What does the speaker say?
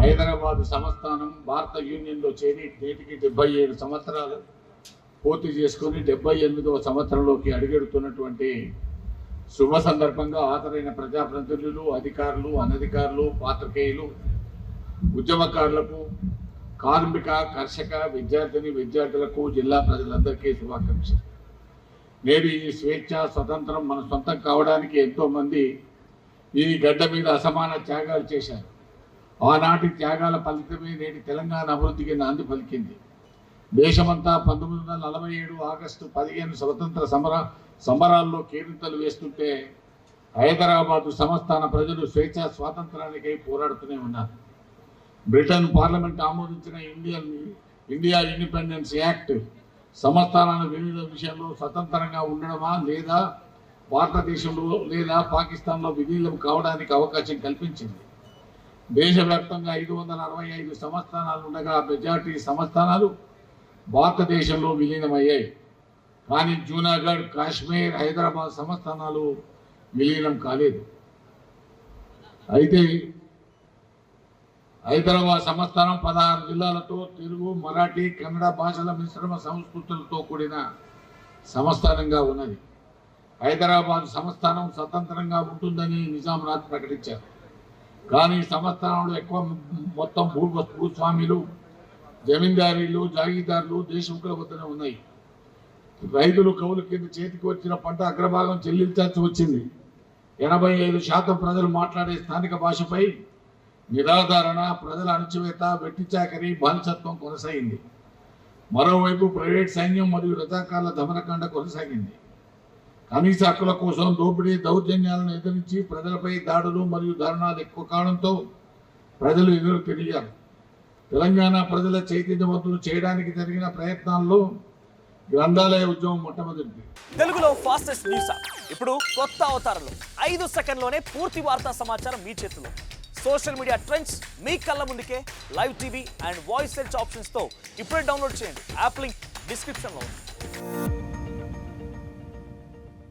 హైదరాబాద్ సంస్థానం భారత యూనియన్లో చేరి నేటికి 77 సంవత్సరాలు పూర్తి చేసుకుని 78వ సంవత్సరంలోకి అడుగెడుతున్నటువంటి శుభ సందర్భంగా హాజరైన ప్రజాప్రతినిధులు, అధికారులు, అనధికారులు, పాత్రికేయులు, ఉద్యమకారులకు, కార్మిక, కర్షక, విద్యార్థులకు, జిల్లా ప్రజలందరికీ శుభాకాంక్షలు. నేడు ఈ స్వేచ్ఛ, స్వతంత్రం మన సొంతం కావడానికి ఎంతోమంది ఈ గడ్డ మీద అసమాన త్యాగాలు చేశారు. ఆనాటి త్యాగాల ఫలితమే నేటి తెలంగాణ అభివృద్ధికి నాంది పలికింది. దేశమంతా 1947 ఆగస్టు 15 స్వతంత్ర సమరాల్లో కేరింతలు వేస్తుంటే హైదరాబాదు సంస్థాన ప్రజలు స్వేచ్ఛ స్వాతంత్రానికై పోరాడుతూనే ఉన్నారు. బ్రిటన్ పార్లమెంట్ ఆమోదించిన ఇండియా ఇండిపెండెన్స్ యాక్ట్ సంస్థానాల విలీన విషయంలో స్వతంత్రంగా ఉండడమా లేదా భారతదేశంలో లేదా పాకిస్తాన్లో విలీనం కావడానికి అవకాశం కల్పించింది. దేశవ్యాప్తంగా 565 సంస్థానాలు ఉండగా మెజార్టీ సంస్థానాలు భారతదేశంలో విలీనమయ్యాయి. కానీ జూనాగఢ్, కాశ్మీర్, హైదరాబాద్ సంస్థానాలు విలీనం కాలేదు. అయితే హైదరాబాద్ సంస్థానం 16 జిల్లాలతో తెలుగు, మరాఠీ, కన్నడ భాషల మిశ్రమ సంస్కృతులతో కూడిన సంస్థానంగా ఉన్నది. హైదరాబాద్ సంస్థానం స్వతంత్రంగా ఉంటుందని నిజాంరాజ్ ప్రకటించారు. కానీ సంస్థానంలో ఎక్కువ మొత్తం భూస్వాములు, జమీందారీలు, జాగీదారులు దేశముఖుల వద్దనే ఉన్నాయి. రైతులు కౌలు కింద చేతికి వచ్చిన పంట అగ్రభాగం చెల్లించాల్సి వచ్చింది. 85% ప్రజలు మాట్లాడే స్థానిక భాషపై నిరాధారణ, ప్రజల అణచివేత, వెట్టి చాకరీ, బానిసత్వం కొనసాగింది. మరోవైపు ప్రైవేట్ సైన్యం మరియు రజాకార్ల దమనకాండ కొనసాగింది. కనీస హక్కుల కోసం దోపిడీ, దౌర్జన్యాలను ఎదిరించి ప్రజలపై దాడులు మరియు దారుణాలు ఎక్కువ కావడంతో ప్రజలు ఎదురు తిరిగారు. తెలంగాణ ప్రజల చైతన్యవంతులు చేయడానికి జరిగిన ప్రయత్నాల్లో గ్రంథాలయ ఉద్యమం మొట్టమొదటిది. తెలుగులో ఫాస్టెస్ట్ న్యూస్ ఇప్పుడు కొత్త అవతారంలో 5 సెకండ్లోనే పూర్తి వార్తా సమాచారం మీ చేతిలో. సోషల్ మీడియా ట్రెండ్స్ మీ కళ్ళ ముందుకే live TV and voice search ఆప్షన్స్తో ఇప్పుడే డౌన్లోడ్ చేయండి. యాప్ లింక్ డిస్క్రిప్షన్లో ఉంది.